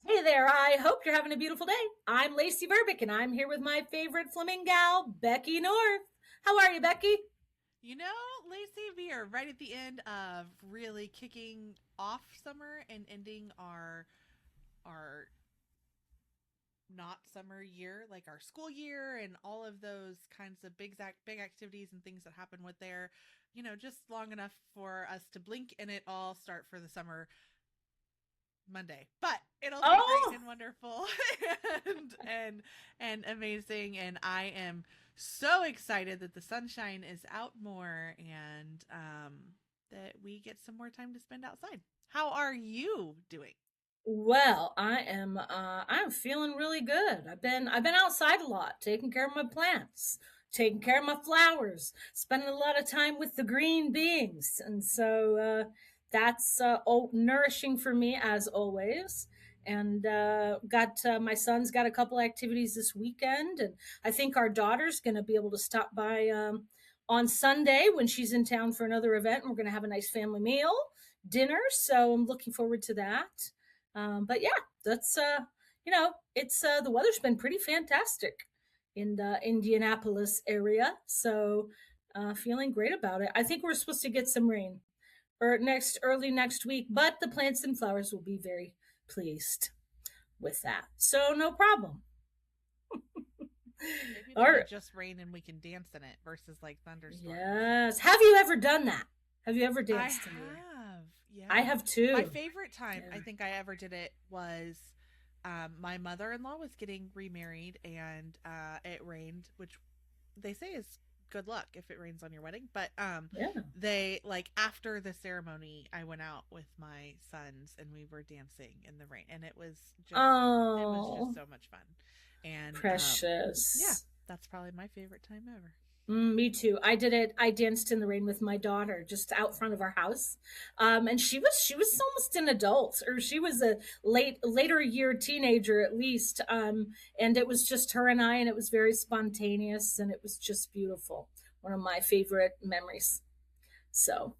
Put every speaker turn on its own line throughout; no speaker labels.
Hey there, I hope you're having a beautiful day. I'm Lacey Verbick, and I'm here with my favorite flaming gal, Becky North. How are you, Becky?
You know, Lacey, we are right at the end of really kicking off summer and ending our not summer year, like our school year and all of those kinds of big activities and things that happen with there. Just long enough for us to blink and it all start for the summer Monday. But it'll be great
Oh,
and wonderful and amazing. And I am so excited that the sunshine is out more and that we get some more time to spend outside. How are you doing?
well, I'm feeling really good. I've been outside a lot, taking care of my plants, taking care of my flowers, spending a lot of time with the green beings, and so that's nourishing for me as always. And got my son's got a couple activities this weekend, and I think our daughter's going to be able to stop by on Sunday when she's in town for another event, and we're going to have a nice family meal dinner. So I'm looking forward to that. But yeah, that's it's the weather's been pretty fantastic in the Indianapolis area, so feeling great about it. I think we're supposed to get some rain or next early next week, but the plants and flowers will be very pleased with that. So no problem.
Maybe
All
it'll be
right.
just rain and we can dance in it versus like thunderstorms.
Yes. Have you ever done that? Have you ever
I
danced in the rain?
have,
I
yeah.
have
My
too.
favorite time
Yeah.
I think I ever did it was my mother in law was getting remarried and it rained, which they say is good luck if it rains on your wedding. But
Yeah.
they like after the ceremony, I went out with my sons and we were dancing in the rain, and it was just
Oh,
so much fun. And yeah,
precious.
that's probably my favorite time ever.
Me too. I did it. I danced in the rain with my daughter just out front of our house, and she was almost an adult, or she was a later year teenager at least. And it was just her and I, and it was very spontaneous, and it was just beautiful. One of my favorite memories. So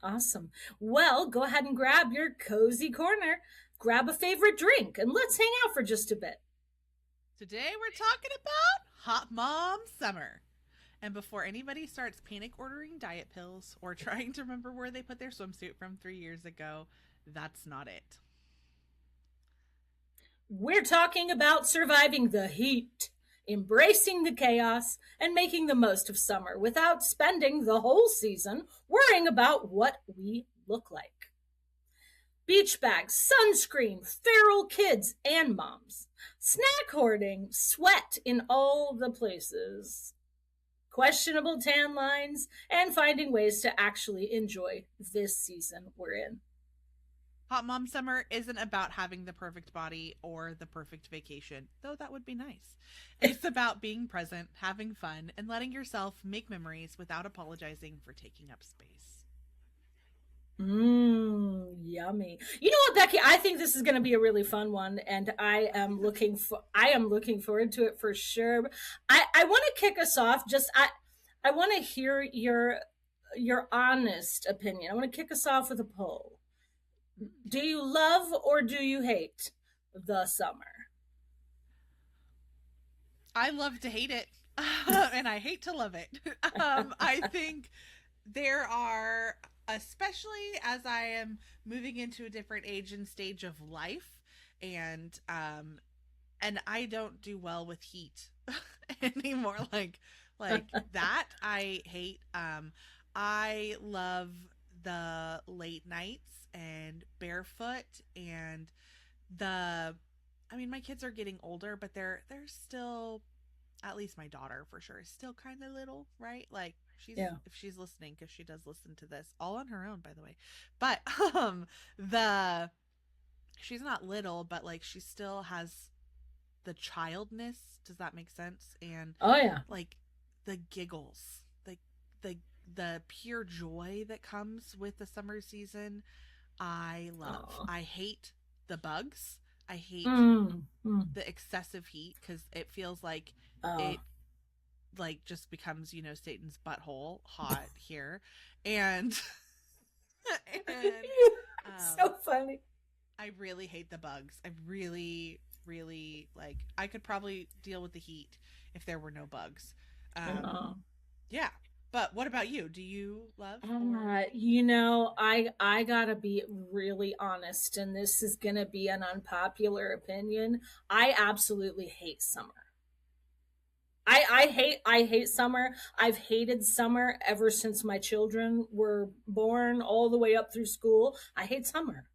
awesome. Well, go ahead and grab your cozy corner, grab a favorite drink, and let's hang out for just a bit.
Today we're talking about Hot Mom Summer. And before anybody starts panic ordering diet pills or trying to remember where they put their swimsuit from 3 years ago, that's not it.
We're talking about surviving the heat, embracing the chaos, and making the most of summer without spending the whole season worrying about what we look like. Beach bags, sunscreen, feral kids and moms, snack hoarding, sweat in all the places, questionable tan lines, and finding ways to actually enjoy this season we're in.
Hot Mom Summer isn't about having the perfect body or the perfect vacation, though that would be nice. It's about being present, having fun, and letting yourself make memories without apologizing for taking up space.
Yummy. You know what, Becky? I think this is going to be a really fun one, and I am looking forward to it for sure. I want to kick us off. I want to hear your honest opinion. I want to kick us off with a poll. Do you love or do you hate the summer?
I love to hate it, and I hate to love it. I think there are, especially as I am moving into a different age and stage of life, and I don't do well with heat anymore. Like that, I hate. I love the late nights and barefoot and the I mean, my kids are getting older, but they're still, at least my daughter for sure, is still kind of little, right? Like she's
Yeah.
if she's listening, because she does listen to this all on her own, by the way. But the she's not little, but like she still has the childness. Does that make sense? And
Oh yeah.
like the giggles, the the pure joy that comes with the summer season, I love.
Oh.
I hate the bugs. I hate
Mm, mm.
the excessive heat because it feels like
Oh.
it like just becomes Satan's butthole hot here, and and um
So funny.
I really hate the bugs. I really, really like. I could probably deal with the heat if there were no bugs. Um,
Uh,
yeah. But what about you? Do you love or hate?
I gotta be really honest, and this is gonna be an unpopular opinion. I absolutely hate summer. I hate summer. I've hated summer ever since my children were born, all the way up through school. I hate summer.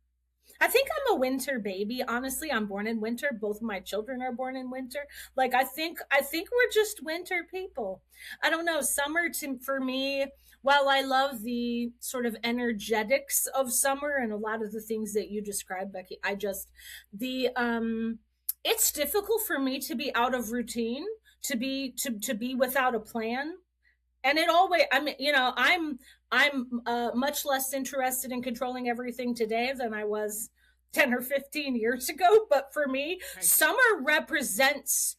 I think I'm a winter baby. Honestly, I'm born in winter. Both of my children are born in winter. Like I think we're just winter people. I don't know. Summer for me, while I love the sort of energetics of summer and a lot of the things that you described, Becky, I just the it's difficult for me to be out of routine, to be without a plan. And it always, I'm much less interested in controlling everything today than I was 10 or 15 years ago. But for me,
Right.
summer represents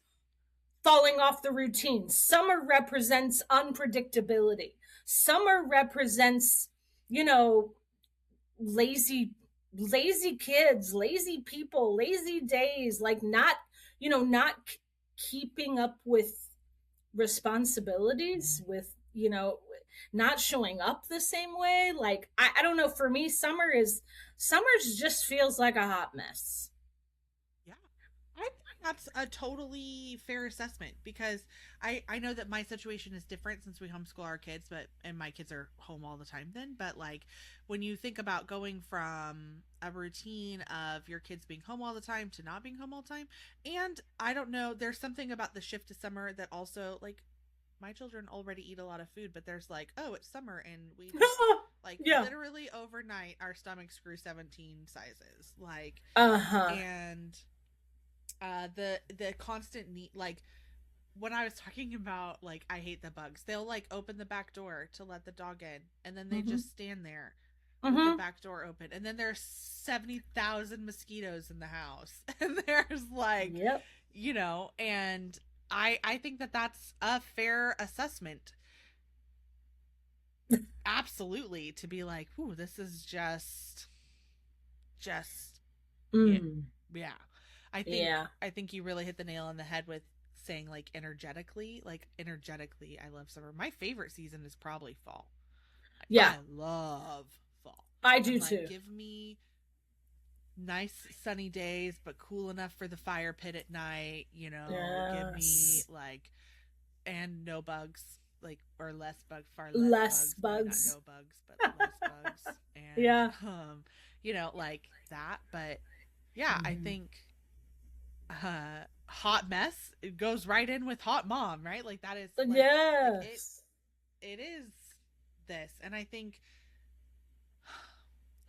falling off the routine. Summer represents unpredictability. Summer represents, you know, lazy lazy kids, lazy people, lazy days, like not keeping up with responsibilities, with not showing up the same way. Like I don't know, for me summer just feels like a hot mess.
Yeah. I think that's a totally fair assessment because I know that my situation is different since we homeschool our kids, but and my kids are home all the time then, but like when you think about going from a routine of your kids being home all the time to not being home all the time, and I don't know, there's something about the shift to summer that also like my children already eat a lot of food, but there's like, oh, it's summer and we just like
Yeah.
literally overnight our stomachs grew 17 sizes. Like
Uh-huh.
and the constant need, like when I was talking about like I hate the bugs, they'll like open the back door to let the dog in and then they
Mm-hmm.
just stand there with the
Mm-hmm.
back door open and then there's 70,000 mosquitoes in the house and there's like,
Yep.
and I think that that's a fair assessment, absolutely, to be like, ooh, this is just yeah,
Mm.
yeah. I think
Yeah.
I think you really hit the nail on the head with saying like energetically, I love summer. My favorite season is probably fall. Like
Yeah,
I love fall.
I
I'm
do
like,
too.
give me nice sunny days but cool enough for the fire pit at night, give me
Yes.
like and no bugs, like or less bugs, far less
Less
bugs, maybe not
bugs.
no bugs but less bugs, and
Yeah.
like that. But yeah, I
Mhm.
think hot mess, it goes right in with hot mom, right? Like that is like
Yes.
it is this. And I think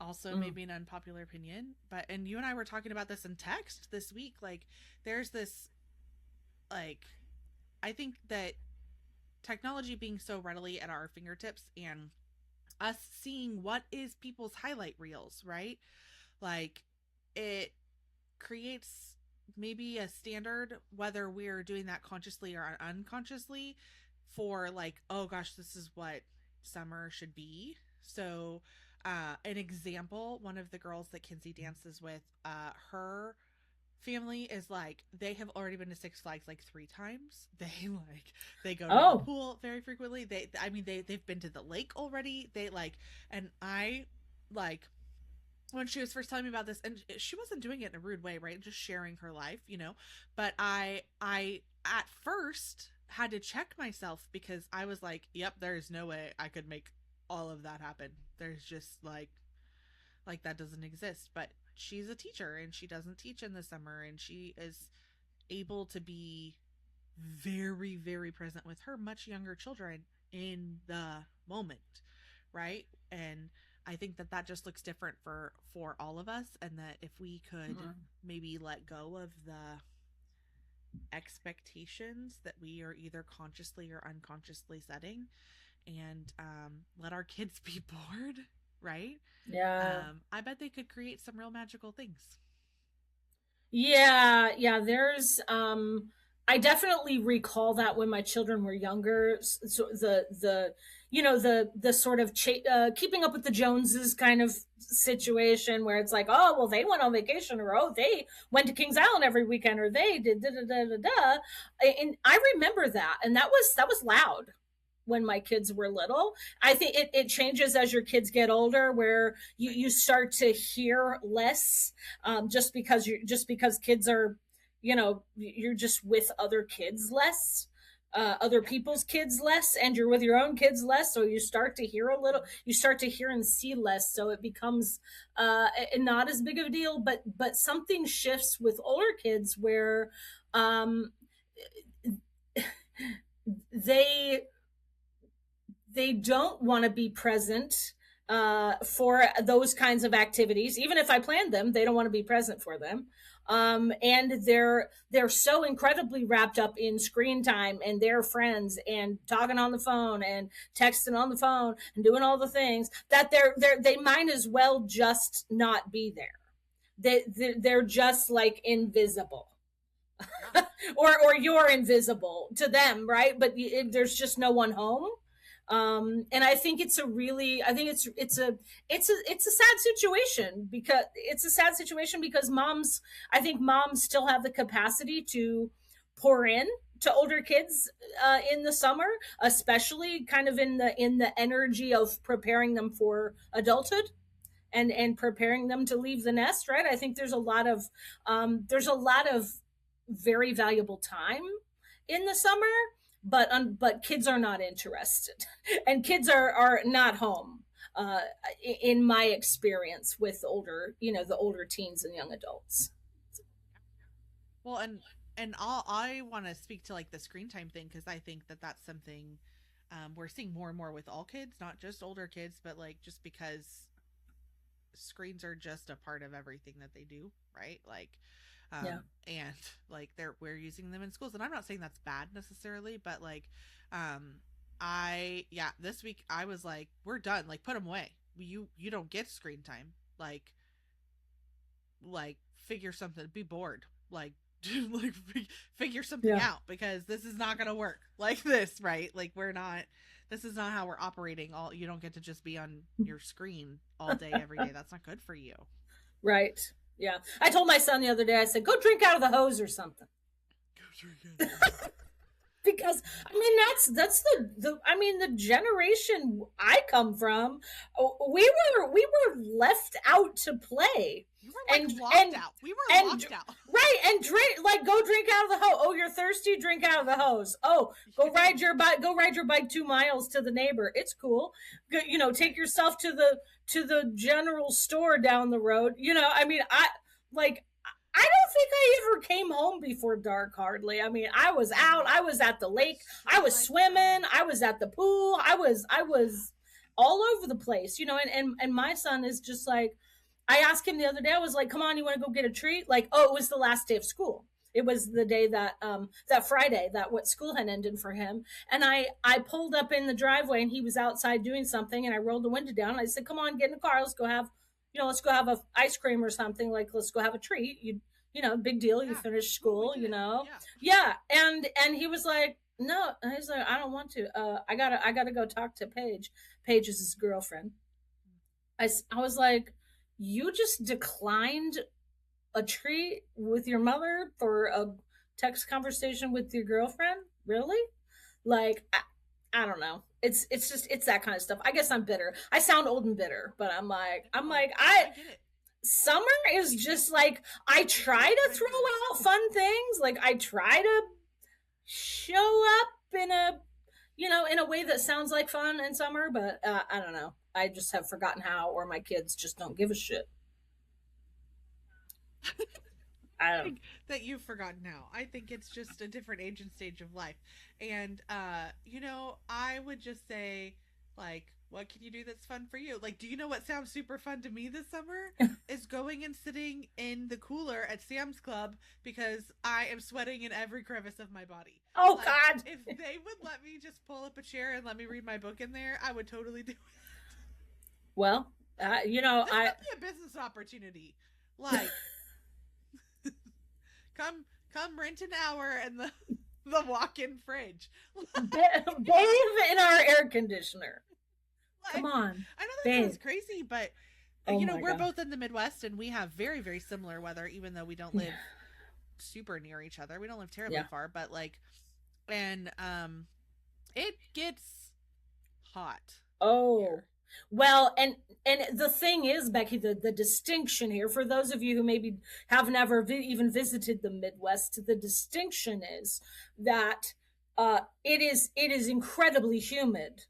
also
Mm.
maybe an unpopular opinion, but and you and I were talking about this in text this week, like there's this, like, I think that technology being so readily at our fingertips and us seeing what is people's highlight reels, right? Like it creates maybe a standard, whether we're doing that consciously or unconsciously, for like, oh gosh, this is what summer should be. So an example, one of the girls that Kinsey dances with, her family is like, they have already been to Six Flags like 3 times. They go to the
Oh.
pool very frequently. They've been to the lake already. They like, and I like, when she was first telling me about this, and she wasn't doing it in a rude way, right? Just sharing her life, but I at first had to check myself because I was like, yep, there's no way I could make all of that happen. There's just like that doesn't exist. But she's a teacher and she doesn't teach in the summer, and she is able to be very, very present with her much younger children in the moment, right? And I think that that just looks different for all of us, and that if we could
Mm.
maybe let go of the expectations that we are either consciously or unconsciously setting, and let our kids be bored, right?
Yeah.
I bet they could create some real magical things.
Yeah, yeah, I definitely recall that when my children were younger. So the the sort of keeping up with the Joneses kind of situation where it's like, oh well, they went on vacation, or oh they went to Kings Island every weekend, or they did da da da da da. And I remember that, and that was loud when my kids were little. I think it changes as your kids get older, where you start to hear less, just because kids are, you're just with other kids less, other
Yep.
people's kids less, and you're with your own kids less, so you start to hear and see less, so it becomes not as big of a deal. But something shifts with older kids where um, they they don't want to be present for those kinds of activities. Even if I planned them, they don't want to be present for them. And they're so incredibly wrapped up in screen time and their friends and talking on the phone and texting on the phone and doing all the things that they might as well just not be there. They're just like invisible.
Yeah.
Or you're invisible to them, right? But there's just no one home. And I think it's a sad situation, because moms, I think moms still have the capacity to pour in to older kids in the summer, especially kind of in the energy of preparing them for adulthood and preparing them to leave the nest, right? I think there's a lot of very valuable time in the summer, but kids are not interested, and kids are not home. In my experience with the older teens and young adults.
Well, and I want to speak to like the screen time thing, because I think that that's something we're seeing more and more with all kids, not just older kids, but like just because screens are just a part of everything that they do, right? Like,
Yeah,
and like we're using them in schools, and I'm not saying that's bad necessarily, but like, um, this week I was like, we're done. Like, put them away. You don't get screen time. Like figure something. Be bored. Like like figure something
yeah.
out, because this is not gonna work like this, right? Like, we're not. This is not how we're operating. All You don't get to just be on your screen all day every day. That's not good for you.
Right. Yeah. I told my son the other day, I said, go drink out of the hose or something. Because I mean that's the I mean the generation I come from, we were left out to play.
You were like
and
locked
and
out. We were
and
locked out.
right, and drink, like, go drink out of the hose. Oh, you're thirsty, drink out of the hose. Oh, go ride your bike 2 miles to the neighbor. It's cool. Take yourself to the general store down the road. I mean, like I don't think I ever came home before dark, hardly. I mean, I was out, I was at the lake, I was swimming, I was at the pool, I was all over the place, and my son is just like, I asked him the other day, I was like, come on, you want to go get a treat? Like, oh, it was the last day of school. It was the day that Friday, that what school had ended for him. And I pulled up in the driveway, and he was outside doing something, and I rolled the window down, and I said, come on, get in the car, let's go have a ice cream or something, like, let's go have a treat. Big deal. You
Yeah.
finish
Well, we
school,
did. Yeah.
Yeah. And he was like, no. And he's like, I don't want to. I gotta go talk to Paige. Paige is his girlfriend. I was like, you just declined a treat with your mother for a text conversation with your girlfriend? Really? Like, I don't know. It's that kind of stuff. I guess I'm bitter. I sound old and bitter, but I'm like,
No,
I
I get it.
summer is just like, I try to throw out fun things. Like, I try to show up in a way that sounds like fun in summer, but I don't know. I just have forgotten how, or my kids just don't give a shit. I don't.
Think that you've forgotten now. I think it's just a different age and stage of life. And I would just say, like, what can you do that's fun for you? Like, do you know what sounds super fun to me this summer? Is going and sitting in the cooler at Sam's Club, because I am sweating in every crevice of my body.
Oh
Like,
God.
if they would let me just pull up a chair and let me read my book in there, I would totally do it.
Well,
This
I
could be a business opportunity. Like, come rent an hour, and the walk-in fridge.
Bathe in our air conditioner. Come
Like,
on,
I know that
bathe.
sounds crazy, but
Oh my
we're
god.
both in the Midwest and we have very, very similar weather, even though we don't
Yeah.
live super near each other. We don't live terribly
Yeah.
far, but like, and it gets hot
Oh.
here.
Well, and the thing is, Becky, the distinction here for those of you who maybe have never even visited the Midwest, the distinction is that it is incredibly humid.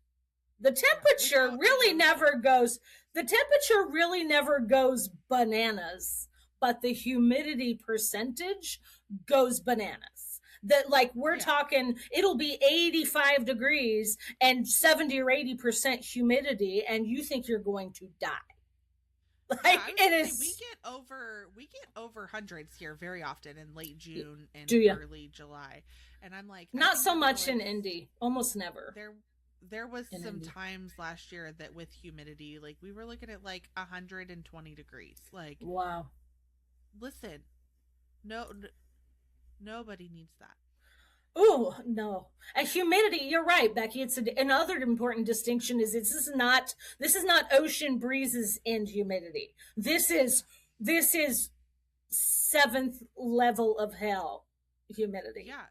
The
Yeah,
temperature
without
really
exhaustion.
never goes the temperature really never goes bananas, but the humidity percentage goes bananas. That, like, we're
Yeah.
talking, it'll be 85 degrees and 70 or 80% humidity, and you think you're going to die.
Yeah,
Like,
I was
it
gonna say
is.
we get over hundreds here very often in late June and
Do you?
early July, and I'm like, I
Not
think
so
that
much in Indy, almost never
there there was
in
some
Indy.
times last year that with humidity, like we were looking at like 120 degrees. Like,
Wow.
listen, no, nobody needs that.
Oh no, and humidity. You're right, Becky. It's another important distinction is this is not ocean breezes and humidity. This is seventh level of hell humidity.
Yeah,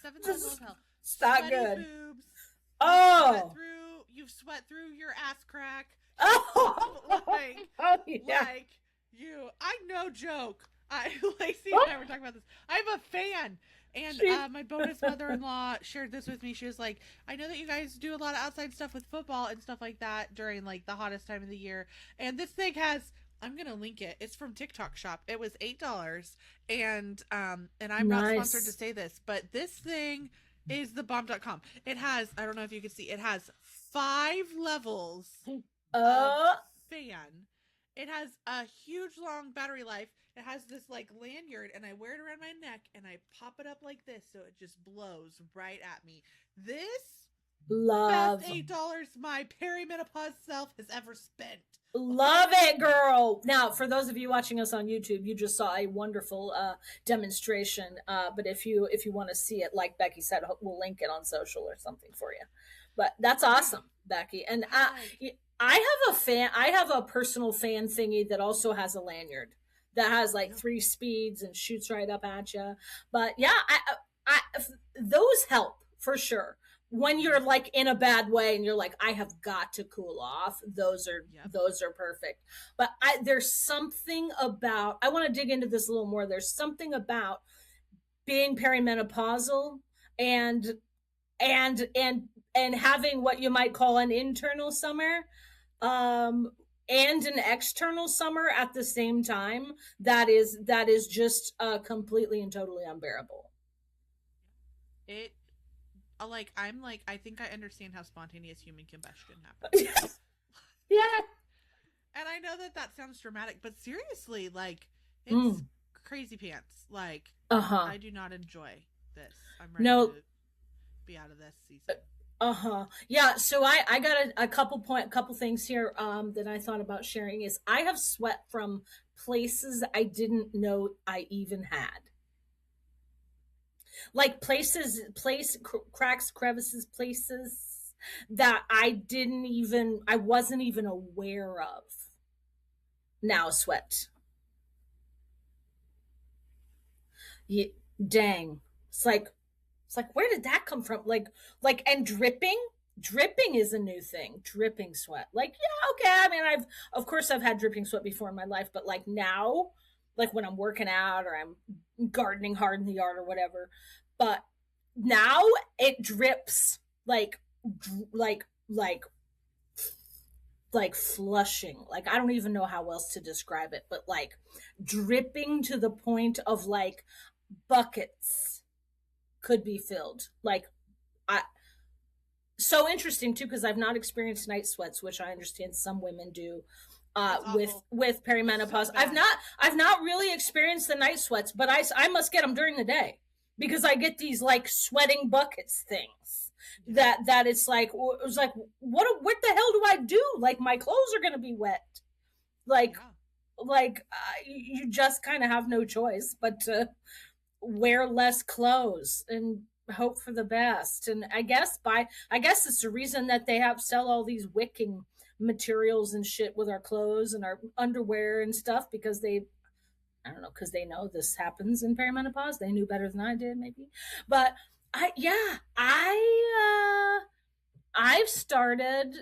seventh level
Just,
of hell,
it's not
sweaty
good.
boobs.
Oh,
You've sweat through your ass crack.
oh,
like
oh yeah.
like you I no joke. I Lacey and
Oh,
I were talking about this. I'm a fan. And
she,
my bonus mother-in-law shared this with me. She was like, I know that you guys do a lot of outside stuff with football and stuff like that during like the hottest time of the year. And this thing has, I'm gonna link it. It's from TikTok Shop. It was $8. And I'm not sponsored to
nice.
say this, but this thing is the bomb.com. It has, I don't know if you can see, it has 5 levels of
Uh,
fan. It has a huge long battery life. It has this like lanyard, and I wear it around my neck, and I pop it up like this, so it just blows right at me. This best
love.
$8 my perimenopause self has ever spent.
Love it, girl. Now, for those of you watching us on YouTube, you just saw a wonderful demonstration. But if you want to see it, like Becky said, we'll link it on social or something for you. But that's
Yeah,
awesome, Becky. And
I like.
I have a fan. I have a personal fan thingy that also has a lanyard that has like
Yep.
3 speeds and shoots right up at you. But yeah, I those help for sure when you're
Mm-hmm.
like in a bad way and you're like, I have got to cool off. those are
Yep.
those are perfect. But there's something about, I want to dig into this a little more. There's something about being perimenopausal and and and and having what you might call an internal summer, um and an external summer at the same time, that is just completely and totally unbearable.
It like I'm like I think I understand how spontaneous human combustion happens.
Yeah.
And I know that that sounds dramatic, but seriously, like it's
Mm.
crazy pants. Like
Uh-huh.
I do not enjoy this. I'm ready
No.
to be out of this season.
Uh-huh. Yeah, so I got a couple things here that I thought about sharing is I have sweat from places I didn't know I even had. Like cracks, crevices, places that I wasn't even aware of. Now sweat. Yeah, dang. It's like where did that come from? And dripping is a new thing. Dripping sweat. Like, yeah, okay. I mean, of course I've had dripping sweat before in my life, but like now, like when I'm working out or I'm gardening hard in the yard or whatever, but now it drips like like flushing. Like, I don't even know how else to describe it, but like dripping to the point of like buckets could be filled. Like, I so interesting too, because I've not experienced night sweats, which I understand some women do.
It's
With
awful.
perimenopause,
So
I've
bad.
not really experienced the night sweats, but I must get them during the day because I get these like sweating buckets things
Yeah.
that it's like, what the hell do I do? Like, my clothes are gonna be wet. Like
Yeah.
you just kind of have no choice but to wear less clothes. And hope for the best. And I guess it's the reason that they have sell all these wicking materials and shit with our clothes and our underwear and stuff, because they, I don't know, because they know this happens in perimenopause. They knew better than I did, maybe. But I've started.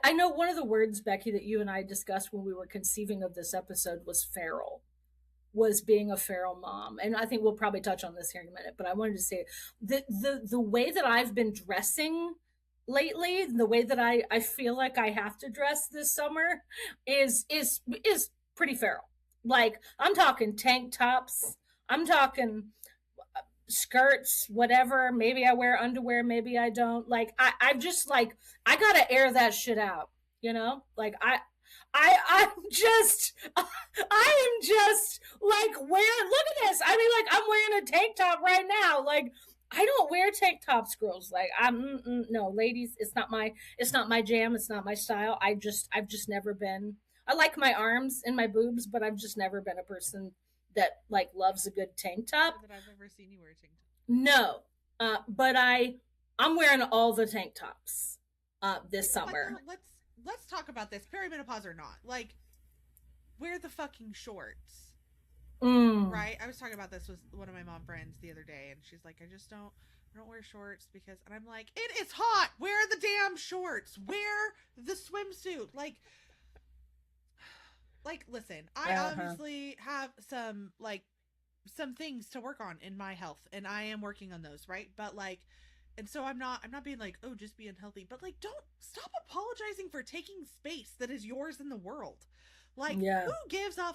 I know one of the words, Becky, that you and I discussed when we were conceiving of this episode was feral, was being a feral mom. And I think we'll probably touch on this here in a minute, but I wanted to say the way that I've been dressing lately, the way that I feel like I have to dress this summer is pretty feral. Like, I'm talking tank tops, I'm talking skirts, whatever. Maybe I wear underwear, maybe I don't. Like, I'm just like, I gotta air that shit out, you know? Like, I'm just I am just like, wearing, look at this. I mean, like, I'm wearing a tank top right now. Like, I don't wear tank tops, girls. Like, no, ladies, it's not my jam, it's not my style. I've just never been. I like my arms and my boobs, but I've just never been a person that like loves a good tank top.
That I've ever seen you wear a tank top.
No, but I'm wearing all the tank tops this summer.
Let's talk about this, perimenopause or not. Like, wear the fucking shorts. Right? I was talking about this with one of my mom friends the other day, and she's like, I don't wear shorts because, and I'm like, it is hot. Wear the damn shorts. Wear the swimsuit. Like, listen, I obviously have some things to work on in my health, and I am working on those, right? But like, and so I'm not being like, oh, just be unhealthy, but like, don't stop apologizing for taking space that is yours in the world. Like, who gives a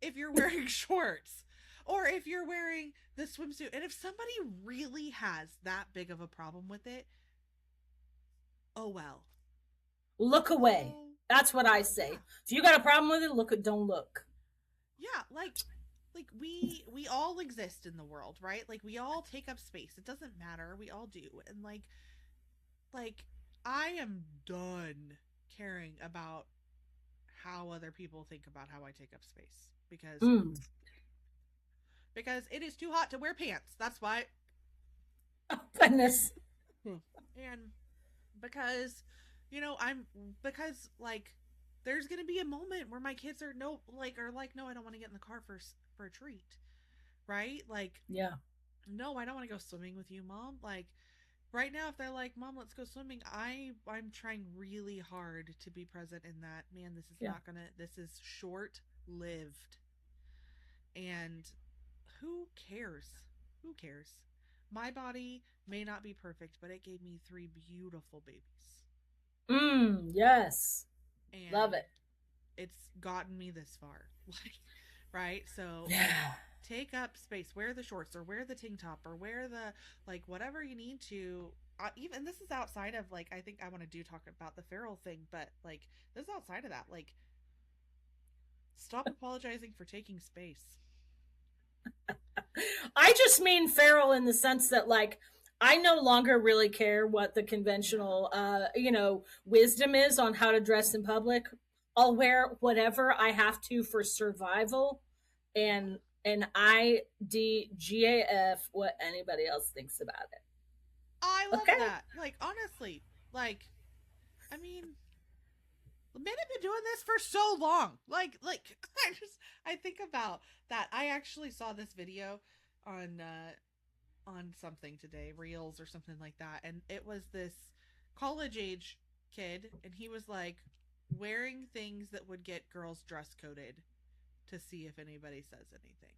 if you're wearing shorts or if you're wearing the swimsuit? And if somebody really has that big of a problem with it, oh well.
Look away. That's what I say. Yeah. If you got a problem with it, don't look.
Yeah, like we all exist in the world, right? Like, we all take up space. It doesn't matter. We all do. And like I am done caring about how other people think about how I take up space, because it is too hot to wear pants. That's why.
Oh, goodness.
And because, because like, there's gonna be a moment where my kids are like, no, I don't want to get in the car for a treat, right? Like,
yeah,
no, I don't want to go swimming with you, Mom. Like, right now, if they're like, Mom, let's go swimming, I'm trying really hard to be present in that. Man, this is this is short lived, and who cares? Who cares? My body may not be perfect, but it gave me 3 beautiful babies.
Yes.
And
love it.
It's gotten me this far. Right? So,
yeah.
Like, take up space. Wear the shorts, or wear the tank top, or wear the, like, whatever you need to. Even this is outside of, like, I think I want to talk about the feral thing, but like, this is outside of that. Like, stop apologizing for taking space.
I just mean feral in the sense that, like, I no longer really care what the conventional, wisdom is on how to dress in public. I'll wear whatever I have to for survival, and IDGAF what anybody else thinks about it.
I love that. Like, honestly, like, I mean, men have been doing this for so long. Like, I think about that. I actually saw this video on something today, Reels or something like that, and it was this college age kid, and he was like wearing things that would get girls dress coded to see if anybody says anything.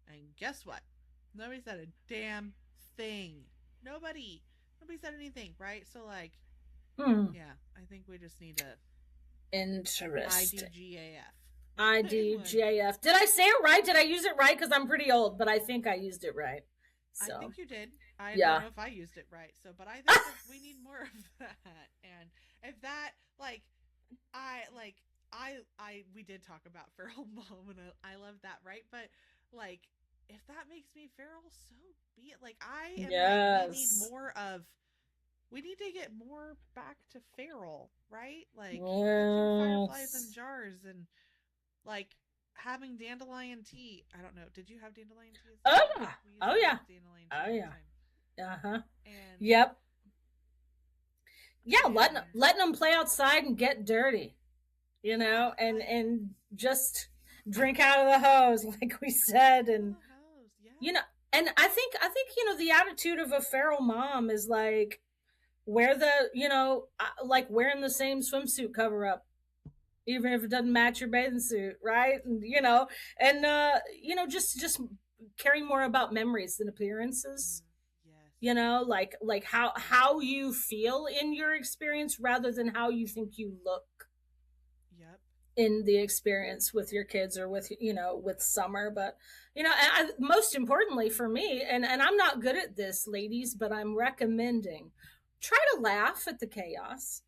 And guess what? Nobody said a damn thing. Nobody said anything, right? So, like, yeah, I think we just need to
interesting
IDGAF.
IDGAF. Did I say it right? Did I use it right? Because I'm pretty old, but I think I used it right. So.
I think you did. I don't know if I used it right. So, but I think that we need more of that. And if that, like, we did talk about feral mom, and I love that, right? But like, if that makes me feral, so be it. Like, I am like, we need to get more back to feral, right? Like, catching fireflies in jars, and like, having dandelion tea. I don't know. Did you have dandelion tea as a
Oh
kid?
yeah.
We used
Oh
to
yeah.
have dandelion tea
Oh
all the
yeah.
time.
Uh-huh.
And
Yep. Yeah,
and
letting them play outside and get dirty,
yeah, like
and just drink out of the hose, like we said,
drink out of
and
the hose.
you
Yeah.
know, and I think the attitude of a feral mom is like wear the like wearing the same swimsuit cover up, even if it doesn't match your bathing suit, right? And and just caring more about memories than appearances,
Mm, yes.
like how you feel in your experience rather than how you think you look
Yep.
in the experience with your kids or with with summer. But most importantly for me, and I'm not good at this, ladies, but I'm recommending try to laugh at the chaos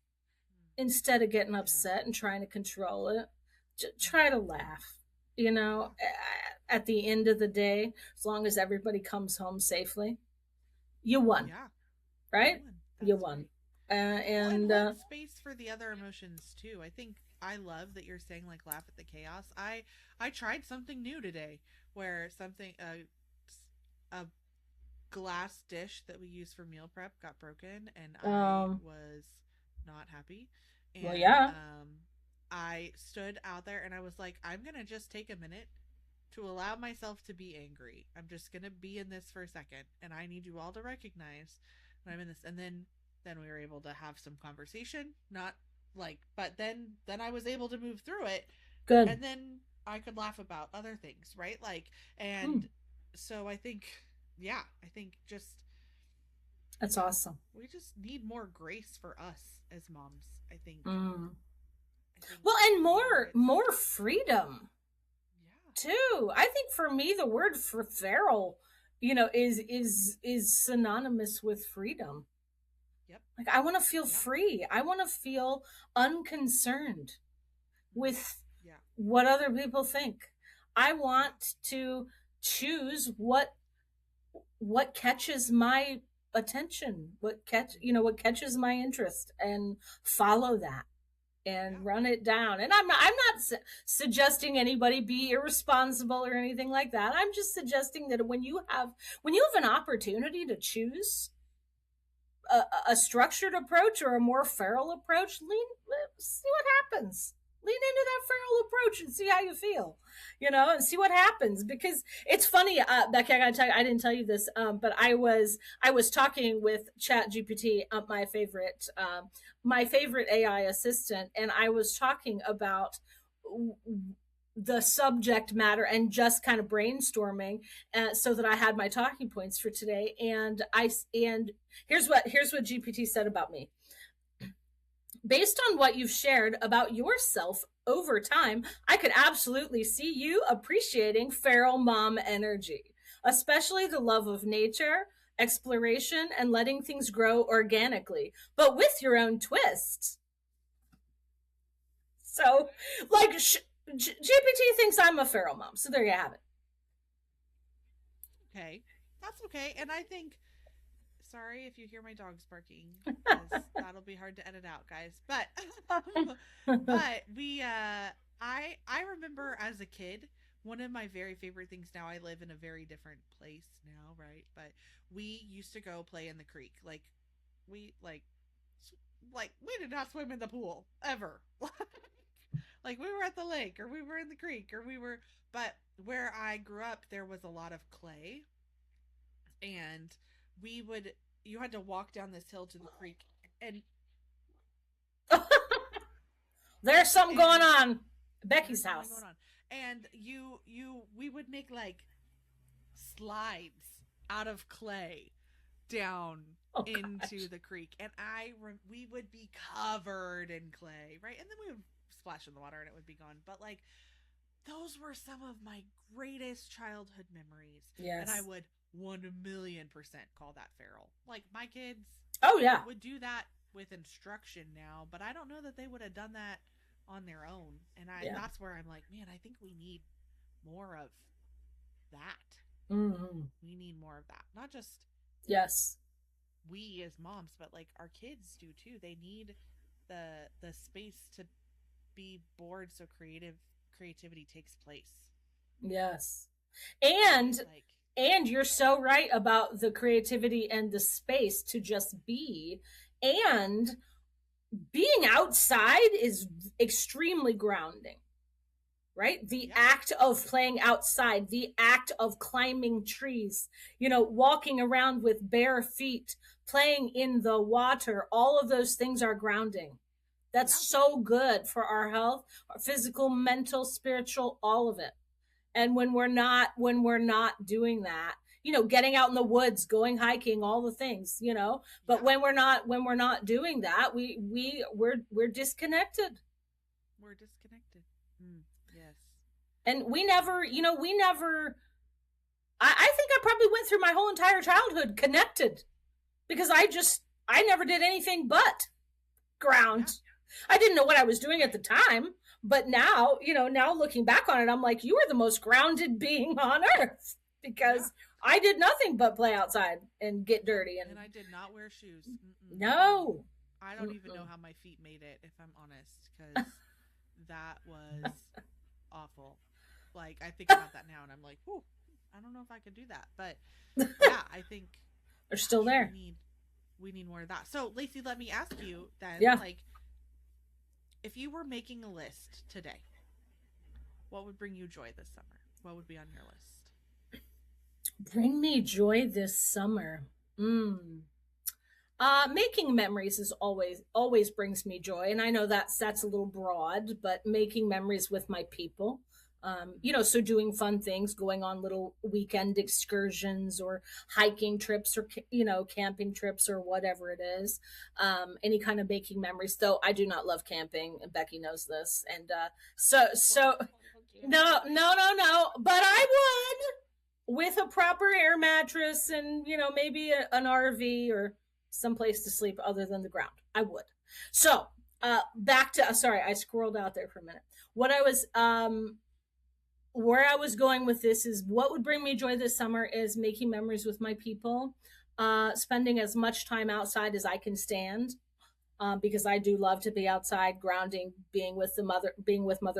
Mm,
instead of getting
yeah.
upset and trying to control it.
Mm,
Try to laugh,
yeah.
at the end of the day, as long as everybody comes home safely, you won,
Yeah. You
right?
won.
You
That's
won.
right. Well, and
And
hold space for the other emotions too. I think I love that you're saying like laugh at the chaos. I tried something new today where something a glass dish that we use for meal prep got broken and I
um
was not happy.
well,
And
yeah,
I stood out there and I was like, I'm going to just take a minute to allow myself to be angry. I'm just going to be in this for a second and I need you all to recognize when I'm in this. And then we were able to have some conversation, not like but then I was able to move through it
good.
and then I could laugh about other things, right? Like
Hmm,
and so I think yeah, I think just
that's awesome.
we just need more grace for us as moms.
Mm.
I think
Well, and
you know it's
more freedom
yeah.
too. I think for me, the word for feral, is synonymous with freedom.
Yep.
Like I want to feel
Yeah.
free. I want to feel unconcerned
Mm-hmm.
with
Yeah.
what other people think. I
Yeah.
want to choose what catches my attention,
Mm-hmm.
what catches my interest, and follow that
Yeah.
and run it down. And I'm not suggesting anybody be irresponsible or anything like that. I'm just suggesting that when you have an opportunity to choose a structured approach or a more feral approach, see what happens. Lean into that feral approach and see how you feel, and see what happens. Because it's funny, Becky. I gotta tell you, I didn't tell you this, but I was talking with Chat GPT, my favorite AI assistant, and I was talking about the subject matter and just kind of brainstorming, so that I had my talking points for today. And here's what GPT said about me. Based on what you've shared about yourself over time, I could absolutely see you appreciating feral mom energy, especially the love of nature, exploration, and letting things grow organically, but with your own twist. So, like, GPT thinks I'm a feral mom. So there you have it.
Okay. That's okay. And I think sorry if you hear my dogs barking because that'll be hard to edit out, guys. But but we I remember as a kid, one of my very favorite things. Now I live in a very different place now, right? But we used to go play in the creek. We like we did not swim in the pool ever. Like we were at the lake or we were in the creek or we were but where I grew up there was a lot of clay and we would you had to walk down this hill to the creek and
There's something going
and
on at
there's
Becky's
something going
house.
on and you we would make like slides out of clay down
Oh
into
gosh.
the creek and we would be covered in clay, right? And then we would splash in the water and it would be gone, but like those were some of my greatest childhood memories and I
Yes.
would 1,000,000% call that feral. Like my kids
Oh yeah.
would do that with instruction now, but I don't know that they would have done that on their own. And I
Yeah.
that's where I'm like, man, I think we need more of that.
Mm-hmm.
We need more of that. Not just
Yes.
we as moms, but like our kids do too. They need the space to be bored so creativity takes place.
Yes.
Right?
And
Like,
you're so right about the creativity and the space to just be. And being outside is extremely grounding, right? The
yeah,
act of playing outside, the act of climbing trees, walking around with bare feet, playing in the water, all of those things are grounding. That's
yeah,
so good for our health, our physical, mental, spiritual, all of it. And when we're not doing that, getting out in the woods, going hiking, all the things, but
yeah.
when we're not doing that, we're disconnected.
We're disconnected. Yes.
And we never I think I probably went through my whole entire childhood connected, because I never did anything but
Yeah.
ground. I didn't know what I was doing at the time, but now looking back on it, I'm like, you are the most grounded being on earth,
Yeah.
because I did nothing but play outside and get
Yep.
dirty and
And I did not wear shoes. Mm-mm.
no.
I don't even know
Mm-mm.
how my feet made it, if I'm honest, because that was awful. Like, I think about that now and I'm like, whew, I don't know if I could do that. But yeah, I think,
They're still
gosh,
there.
we need more of that. So, Lacey, let me ask you then,
Yeah.
like, if you were making a list today, what would bring you joy this summer? What would be on your list?
Bring me joy this summer. Mm. Making memories is always brings me joy, and I know that's a little broad, but making memories with my people. So doing fun things, going on little weekend excursions or hiking trips, or camping trips, or whatever it is. Any kind of making memories. Though I do not love camping, and Becky knows this, and so no, no, no, no. But I would, with a proper air mattress and maybe an RV or someplace to sleep other than the ground. I would. So back to sorry, I scrolled out there for a minute. What I was where I was going with this is, what would bring me joy this summer is making memories with my people, spending as much time outside as I can stand, because I do love to be outside, grounding, being with Mother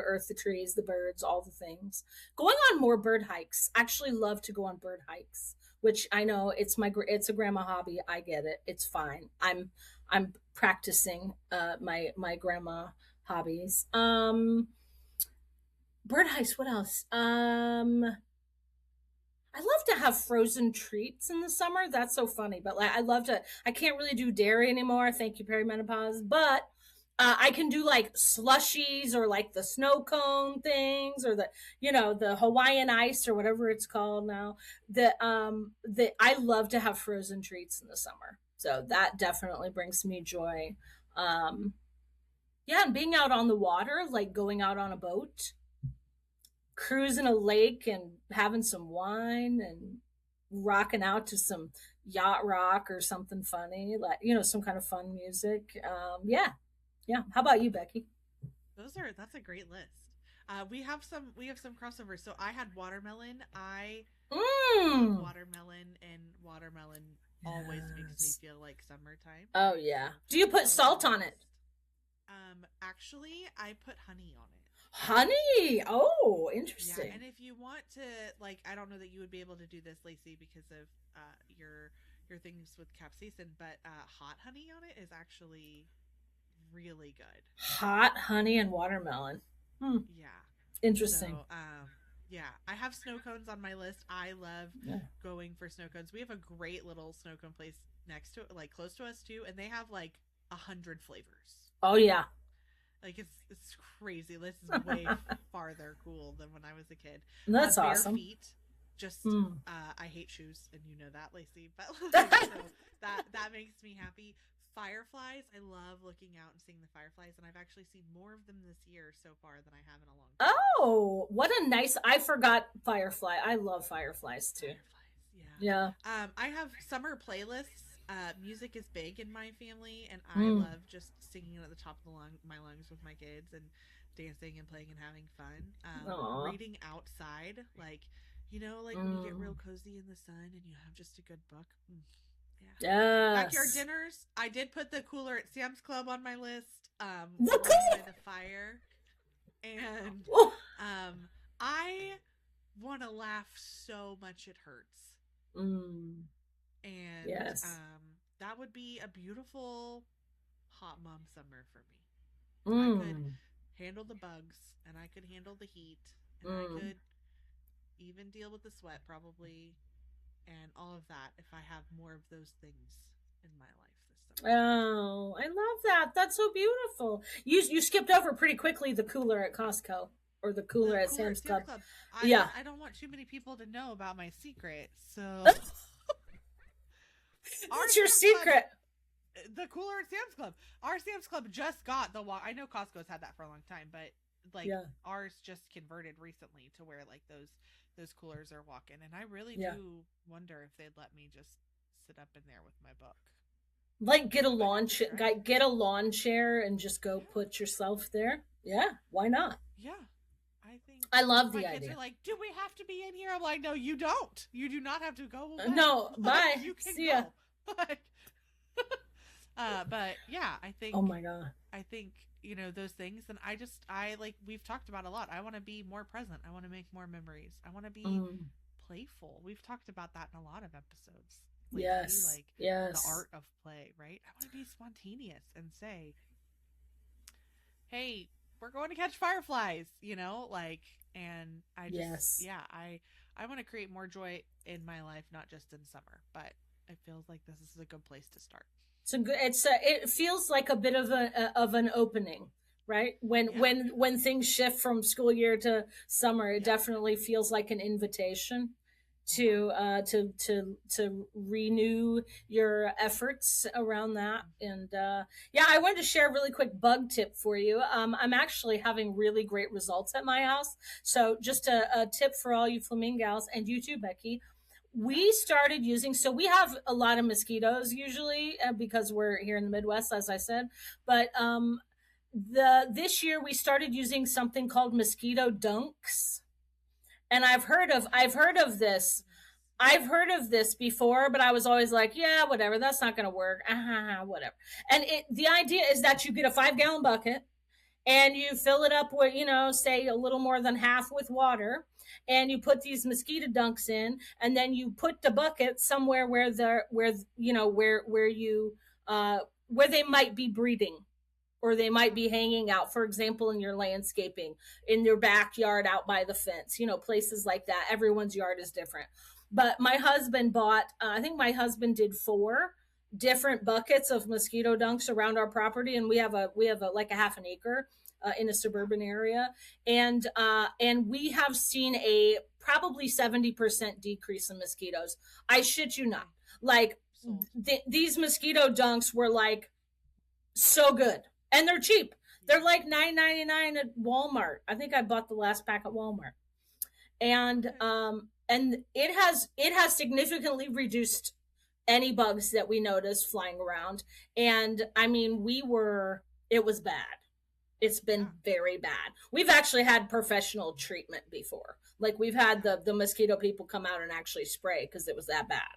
Earth, the trees, the birds, all the things. Going on more bird hikes. Actually, love to go on bird hikes, which I know it's a grandma hobby. I get it. It's fine. I'm practicing my grandma hobbies. Bird hikes. What else? I love to have frozen treats in the summer. That's so funny. But like, I love to. I can't really do dairy anymore. Thank you, perimenopause. But I can do like slushies, or like the snow cone things, or the Hawaiian ice, or whatever it's called now. The I love to have frozen treats in the summer. So that definitely brings me joy. Um, yeah, and being out on the water, like going out on a boat, cruising a lake and having some wine and rocking out to some yacht rock or something funny, like some kind of fun music. Yeah, yeah. How about you, Becky?
That's a great list. We have some crossovers. So I had watermelon. I love
Mm.
watermelon, and watermelon always makes me
Yes.
feel like summertime.
Oh
So
yeah. Do you put
that was on
salt
my
on it?
list. Actually, I put honey on it.
Honey. Oh,
Yeah, and
interesting.
if you want to, like, I don't know that you would be able to do this, Lacey, because of your things with capsaicin, but hot honey on it is actually really good.
Hot honey and watermelon. Hmm.
Yeah.
Interesting.
So, yeah, I have snow cones on my list. I love
Yeah.
going for snow cones. We have a great little snow cone place next to it, like close to us too, and they have like 100 flavors.
Oh yeah.
Like, it's crazy. This is way farther cool than when I was a kid.
That's
Bare
awesome.
feet. Just
Hmm.
I hate shoes, and you know that, Lacey. But so that makes me happy. Fireflies. I love looking out and seeing the fireflies, and I've actually seen more of them this year so far than I have in a long time. So
Oh, what a nice! I forgot firefly. I love fireflies too.
fireflies, yeah.
Yeah.
I have summer playlists. Music is big in my family, and I
Mm.
love just singing at the top of my lungs with my kids, and dancing and playing and having fun.
Aw.
Reading outside, like when you get real
Mm.
cozy in the sun and you have just a good book. Yeah. Backyard
Yes.
dinners. I did put the cooler at Sam's Club on my list.
The
Warming by
cool.
the fire, and
Oh.
I want to laugh so much it hurts.
Mm,
And
yes.
that would be a beautiful hot mom summer for me. I could
Mm,
handle the bugs and I could handle the heat and I
mm.
could even deal with the sweat probably and all of that if I have more of those things in my life this summer.
Oh, I love that. That's so beautiful. You skipped over pretty quickly the cooler at Costco or the cooler
The
at
cooler at
Sam's
Sam's
Club.
Club.
Yeah.
I don't want too many people to know about my secret. So our
That's your
Sam's Club,
secret.
the cooler at Sam's Club. Our Sam's Club just got the walk. I know Costco's had that for a long time, but like
Yeah.
ours just converted recently to where like those coolers are walking, and I really
Yeah.
do wonder if they'd let me just sit up in there with my book.
Like
I'd have to try it.
get a lawn chair and just go
Yeah,
put yourself there. Yeah, why not?
yeah. I think
I love
my
the
kids are
idea.
like, "Do we have to be in here?" I'm like, "No, you don't. You do not have to go away.
No,
Like,
bye.
you can
See ya.
go." Like, but yeah,
Oh my god.
I think those things, and I like we've talked about a lot. I want to be more present. I want to make more memories. I want to be
Mm,
playful. We've talked about that in a lot of episodes lately,
yes.
like the
Yes.
art of play, right? I want to be spontaneous and say, "Hey, we're going to catch fireflies," like, and I just,
Yes.
yeah, I want to create more joy in my life, not just in summer, but it feels like this is a good place to start.
So good. It feels like a bit of of an opening, right?
Yeah,
When things shift from school year to summer, it
yep,
definitely feels like an invitation
uh-huh,
to renew your efforts around that.
mm-hmm.
And yeah, I wanted to share a really quick bug tip for you. I'm actually having really great results at my house. So just a tip for all you flamingos and you too, Becky.
Yeah,
We started using, so we have a lot of mosquitoes usually because we're here in the Midwest, as I said. But the this year we started using something called mosquito dunks, and I've heard of this. I've heard of this before, but I was always like, yeah, whatever, that's not going to work. Whatever. And the idea is that you get a 5 gallon bucket and you fill it up with, say a little more than half with water, and you put these mosquito dunks in, and then you put the bucket somewhere where the where you know where you where they might be breeding, or they might
yeah,
be hanging out, for example, in your landscaping, in your backyard, out by the fence, places like that. Everyone's yard is different. But my husband bought, I think my husband did 4 different buckets of mosquito dunks around our property, and we have like a half an acre in a
yeah.
suburban area, and we have seen a probably 70% decrease in mosquitoes. I shit you not.
Okay,
Like
sold.
these mosquito dunks were like so good, and they're cheap. They're
Yeah,
like $9.99 at Walmart. I think I bought the last pack at Walmart, and
okay,
it has significantly reduced any bugs that we noticed flying around. And I mean, it was bad. It's been
yeah,
very bad. We've actually had professional treatment before. Like we've had
yeah,
the mosquito people come out and actually spray because it was that bad.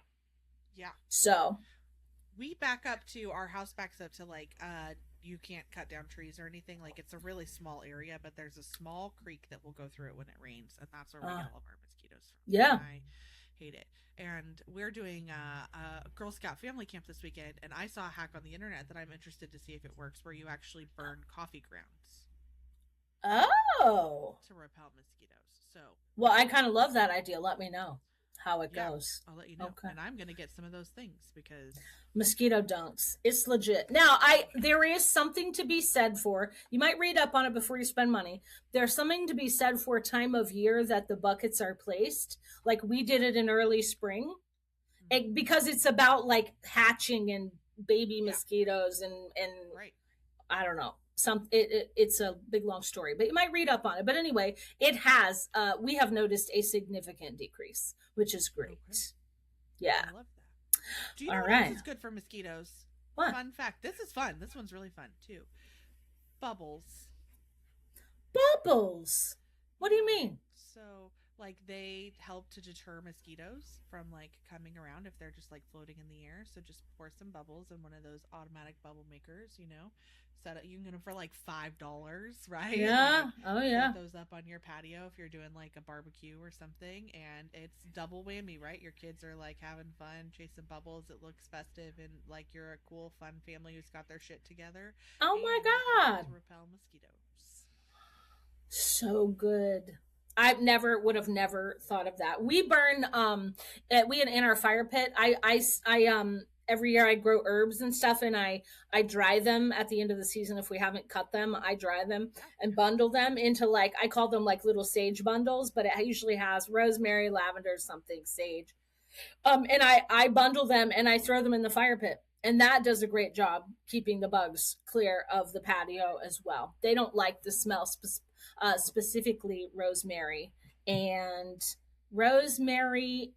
yeah.
So,
We back up to our house backs up to like you can't cut down trees or anything. Like it's a really small area, but there's a small creek that will go through it when it rains, and that's where we get all of our mosquitoes from.
yeah.
And I hate it. And we're doing a Girl Scout family camp this weekend, and I saw a hack on the internet that I'm interested to see if it works, where you actually burn coffee grounds
Oh.
to repel mosquitoes. So
Well, I kind of love that idea. Let me know how it
yeah,
goes.
I'll let you know.
Okay.
And I'm gonna get some of those things because
Mosquito dunks. It's legit. Now, I there is something to be said for. You might read up on it before you spend money. There's something to be said for time of year that the buckets are placed. Like we did
yeah,
it in early spring,
mm-hmm.
because it's about like hatching and baby
Yeah,
mosquitoes, and
right,
I don't know. It's a big long story, but you might read up on it. But anyway, it has we have noticed a significant decrease, which is
okay,
great. Yeah.
I love that. Do you know
All
what else
right.
is good for mosquitoes?
What?
Fun fact. This is fun. This one's really fun too. Bubbles.
Bubbles. What do you
Yeah.
mean?
So Like they help to deter mosquitoes from like coming around if they're just like floating in the air. So just pour some bubbles in one of those automatic bubble makers, you know. Set it, you can get them for like $5, right? Like
Yeah. Oh
set
yeah.
those up on your patio if you're doing like a barbecue or something, and it's double whammy, right? Your kids are like having fun, chasing bubbles. It looks festive, and like you're a cool, fun family who's got their shit together,
Oh my
and you're helping
God.
to repel mosquitoes.
So good. Would have never thought of that. We burn we in our fire pit. I every year I grow herbs and stuff, and I dry them at the end of the season. If we haven't cut them, I dry them
Yeah.
and bundle them into, like, I call them like little sage bundles, but it usually has rosemary, lavender, something, sage. And I bundle them and I throw them in the fire pit. And that does a great job keeping the bugs clear of the patio as well. They don't like the smell, specifically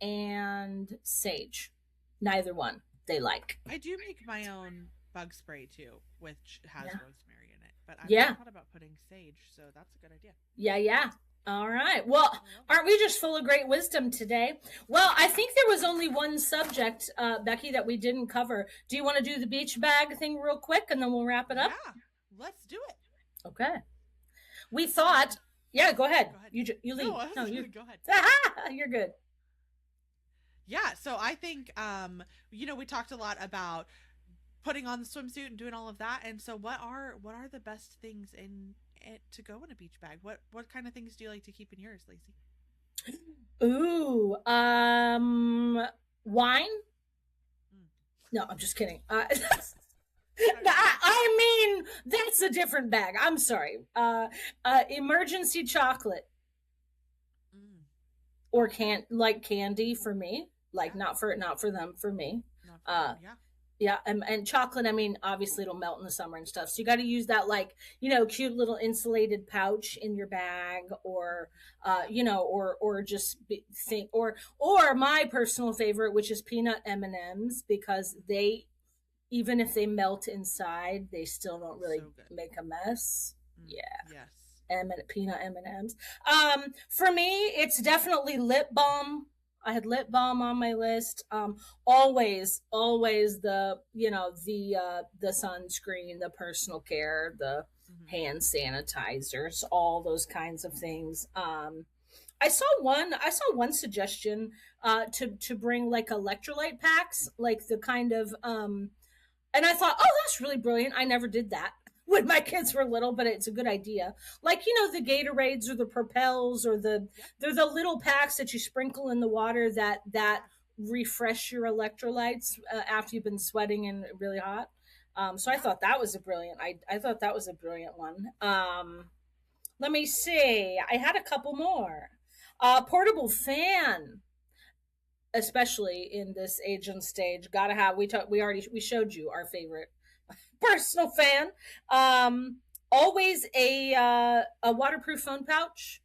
and sage. Neither one they like.
I do make my own bug spray too, which has
Yeah.
rosemary in it, but I've
Yeah.
not thought about putting sage, so that's a good idea.
Yeah. Yeah. All right. Well, aren't we just full of great wisdom today? Well, I think there was only one subject, Becky, that we didn't cover. Do you want to do the beach bag thing real quick and then we'll wrap it up?
Yeah, let's do it.
Okay. We thought, yeah, go ahead.
Go ahead.
You lead.
No, you go ahead.
You're good.
Yeah, so I think we talked a lot about putting on the swimsuit and doing all of that. And so what are the best things in it to go in a beach bag? What kind of things do you like to keep in yours, Lacey?
Ooh, wine? No, I'm just kidding. I mean, that's a different bag. I'm sorry. Emergency chocolate
Mm.
or candy for me. Like,
Yeah.
not for them, for me.
Not for
Uh,
yeah.
Yeah, and chocolate, I mean, obviously it'll melt in the summer and stuff. So you got to use that, like, cute little insulated pouch in your bag, or or just think, or my personal favorite, which is peanut M&Ms, because they, even if they melt inside, they still don't really
So good.
make a mess.
Mm.
Yeah.
Yes.
Peanut M&Ms. For me, it's definitely lip balm. I had lip balm on my list. Always the sunscreen, the personal care, the
Mm-hmm.
hand sanitizers, all those kinds of things. I saw one suggestion to bring like electrolyte packs, like the kind of and I thought, oh, that's really brilliant. I never did that when my kids were little, but it's a good idea. Like, the Gatorades or the Propels or they're the little packs that you sprinkle in the water that refresh your electrolytes after you've been sweating and really hot. So I thought that was a brilliant. I thought that was a brilliant one. Let me see. I had a couple more. Portable fan, especially in this age and stage, gotta have. We showed you our favorite personal fan. Always a waterproof phone pouch.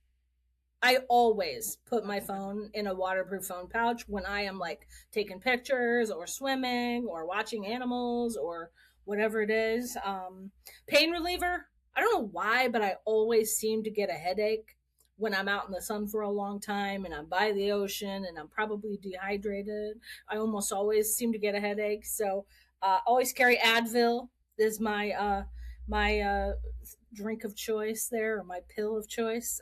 I always put my phone in a waterproof phone pouch when I am, like, taking pictures or swimming or watching animals or whatever it is. Pain reliever. I don't know why, but I always seem to get a headache when I'm out in the sun for a long time and I'm by the ocean and I'm probably dehydrated. I almost always seem to get a headache. So always carry Advil is my drink of choice there, or my pill of choice.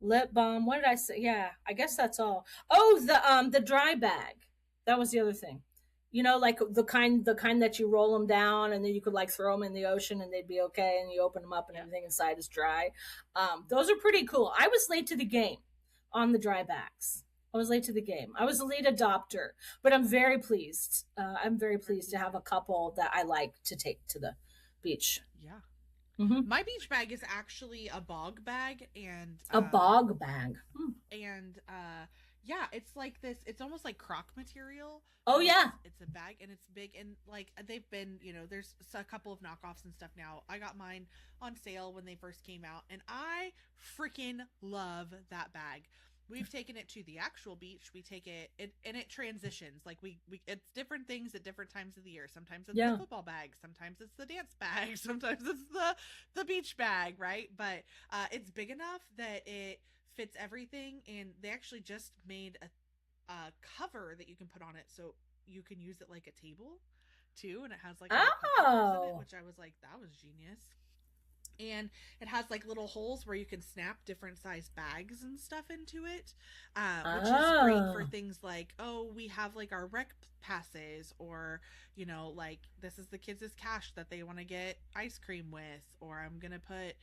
Lip balm. What did I say? Yeah, I guess that's all. Oh, the dry bag. That was the other thing. Like the kind that you roll them down and then you could, like, throw them in the ocean and they'd be okay, and you open them up and everything inside is dry. Those are pretty cool. I was late to the game on the dry bags. I was late to the game. I was a late adopter, but I'm very pleased. I'm very pleased to have a couple that I like to take to the beach.
Yeah.
Mm-hmm.
My beach bag is actually a bog bag, and
A bog bag.
and yeah, it's like this. It's almost like croc material.
Oh yeah.
It's a bag, and it's big, and like they've been, there's a couple of knockoffs and stuff now. I got mine on sale when they first came out, and I freaking love that bag. We've taken it to the actual beach. We take and it transitions. Like we it's different things at different times of the year. Sometimes it's the football bag. Sometimes it's the dance bag. Sometimes it's the beach bag, right? But it's big enough that it fits everything, and they actually just made a cover that you can put on it so you can use it like a table too, and it has like little cup holders in it,
Oh.
which I was like, that was genius. And it has like little holes where you can snap different size bags and stuff into it, which is great for
Oh.
things like, oh, we have like our rec passes, or like this is the kids' cash that they want to get ice cream with, or I'm gonna put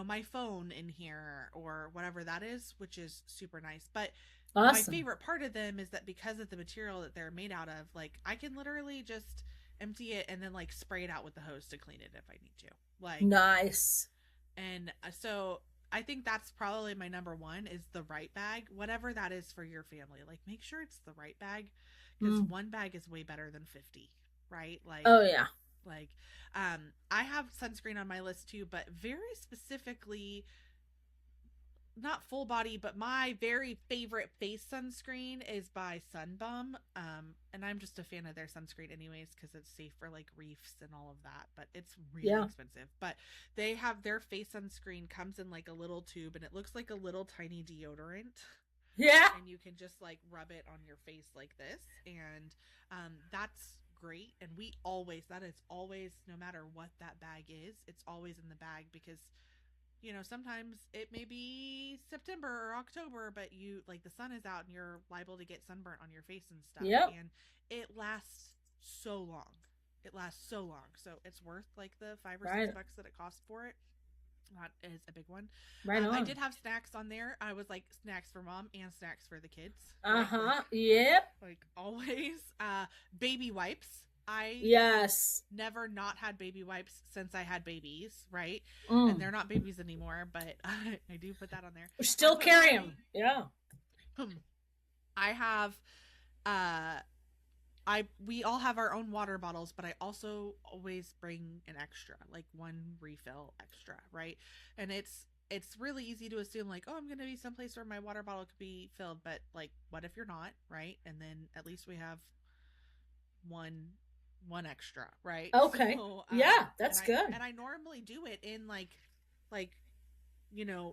my phone in here or whatever that is, which is super nice. But my
Awesome.
favorite part of them is that because of the material that they're made out of, like I can literally just empty it and then like spray it out with the hose to clean it if I need to. Like,
Nice.
and so I think that's probably my number one, is the right bag, whatever that is for your family. Like, make sure it's the right bag, because
Mm.
one bag is way better than 50, right?
Oh yeah.
Like, I have sunscreen on my list too, but very specifically, not full body, but my very favorite face sunscreen is by Sunbum. And I'm just a fan of their sunscreen anyways, because it's safe for like reefs and all of that, but it's really
Yeah.
expensive. But they have their face sunscreen comes in like a little tube, and it looks like a little tiny deodorant.
Yeah.
And you can just like rub it on your face like this. And that's great. And that is always, no matter what that bag is, it's always in the bag, because sometimes it may be September or October, but you like the sun is out and you're liable to get sunburnt on your face and stuff.
Yep.
And it lasts so long. It lasts so long. So it's worth like the
Right.
$5 or $6 that it costs for it. That is a big one.
Right
I
on.
did have snacks on there. I was like snacks for mom and snacks for the kids.
Uh
Right?
huh. Yep.
Like always. Baby wipes. I have
Yes.
never not had baby wipes since I had babies, right? And
Mm.
they're not babies anymore, but I do put that on there.
We
I
still
put
carry them. Yeah.
I have we all have our own water bottles, but I also always bring an extra, like one refill extra, right? And it's really easy to assume like, oh, I'm going to be someplace where my water bottle could be filled, but like, what if you're not, right? And then at least we have one extra, right?
Okay.
So
Yeah, that's good.
and I normally do it in like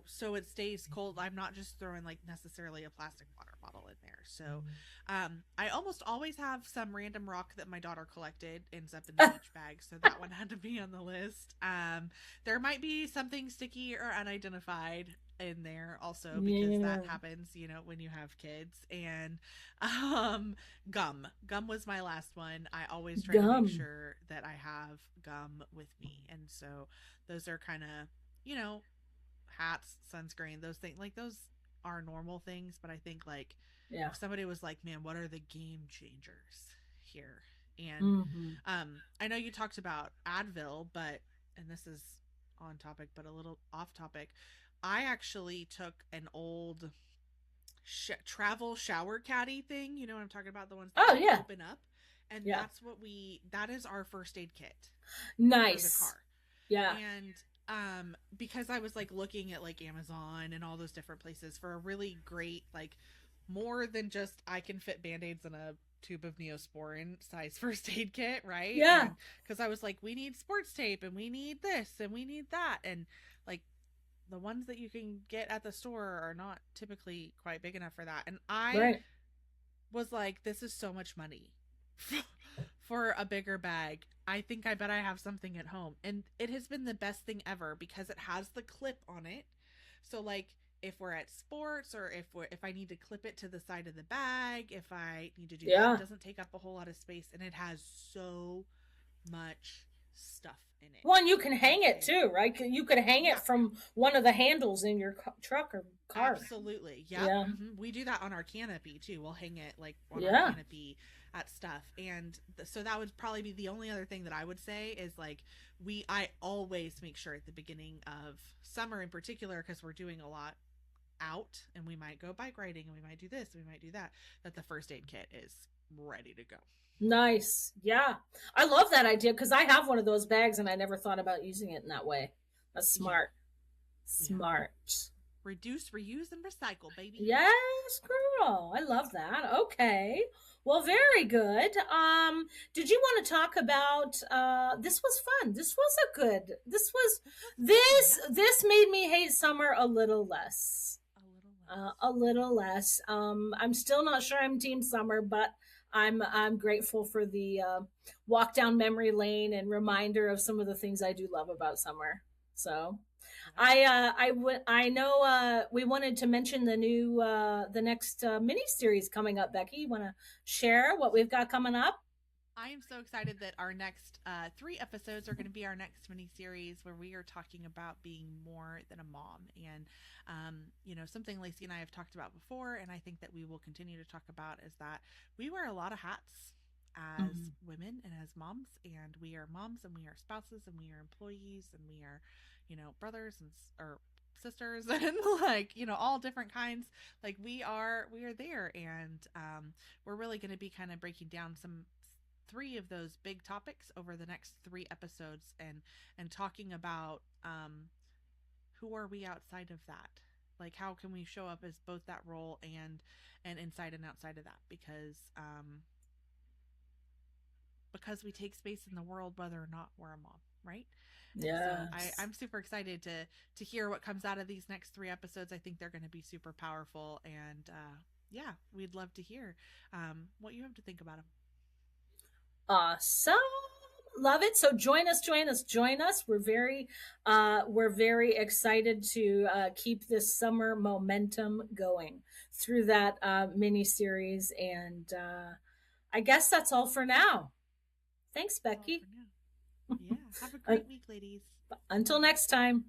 so it stays cold. I'm not just throwing like necessarily a plastic water bottle in there. So I almost always have some random rock that my daughter collected ends up in the beach bag, so that one had to be on the list. There might be something sticky or unidentified in there also, because
Yeah.
that happens when you have kids. And gum was my last one. I always try to make
Gum.
sure that I have gum with me, and so those are kind of hats, sunscreen, those things, like those are normal things. But I think like
Yeah.
if somebody was like, man, what are the game changers here? And
Mm-hmm.
I know you talked about Advil, but, and this is on topic but a little off topic, I actually took an old travel shower caddy thing. You know what I'm talking about? The ones that
Oh yeah.
open up. And
Yeah.
that is our first aid kit for the
Nice.
car.
Yeah.
And because I was like looking at like Amazon and all those different places for a really great, like, more than just I can fit band-aids in a tube of Neosporin size first aid kit, right?
Yeah.
Because I was like, we need sports tape and we need this and we need that, and like the ones that you can get at the store are not typically quite big enough for that. And I
Right.
was like, this is so much money for a bigger bag. I think I bet I have something at home. And it has been the best thing ever because it has the clip on it. So like if we're at sports, or if I need to clip it to the side of the bag, if I need to do that,
Yeah.
it doesn't take up a whole lot of space, and it has so much stuff in it.
One, you can hang it too, right? You could hang
Yeah.
it from one of the handles in your truck or car.
Absolutely. Yep.
Yeah.
We do that on our canopy too. We'll hang it like on
Yeah.
our canopy at stuff. And so that would probably be the only other thing that I would say is like I always make sure at the beginning of summer in particular, because we're doing a lot out and we might go bike riding and we might do this and we might do that, that the first aid kit is ready to go.
Nice. Yeah. I love that idea because I have one of those bags and I never thought about using it in that way. That's smart.
Yeah.
Smart.
Reduce, reuse, and recycle, baby.
Yes, girl. I love that. Okay. Well, very good. Did you want to talk about this was fun. This
Yes.
this made me hate summer a little less.
A little
A little less. I'm still not sure I'm Team Summer, but I'm grateful for the walk down memory lane and reminder of some of the things I do love about summer. So
Yeah.
I know we wanted to mention the next mini series coming up. Becky, you want to share what we've got coming up?
I am so excited that our next 3 episodes are going to be our next mini series where we are talking about being more than a mom. And, something Lacey and I have talked about before, and I think that we will continue to talk about is that we wear a lot of hats as
Mm-hmm.
women and as moms. And we are moms and we are spouses and we are employees and we are, brothers and, or sisters and like all different kinds, like we are there. And we're really going to be kind of breaking down some three of those big topics over the next 3 episodes, and talking about who are we outside of that, like how can we show up as both that role and inside and outside of that, because we take space in the world whether or not we're a mom, right? And so
Yes.
I'm super excited to hear what comes out of these next 3 episodes. I think they're going to be super powerful, and yeah, we'd love to hear what you have to think about them.
Awesome. Love it. So join us. We're very excited to keep this summer momentum going through that mini series. And I guess that's all for now. Thanks,
That's all for
Becky.
now. Yeah, have a
Uh,
great week, ladies.
until next time.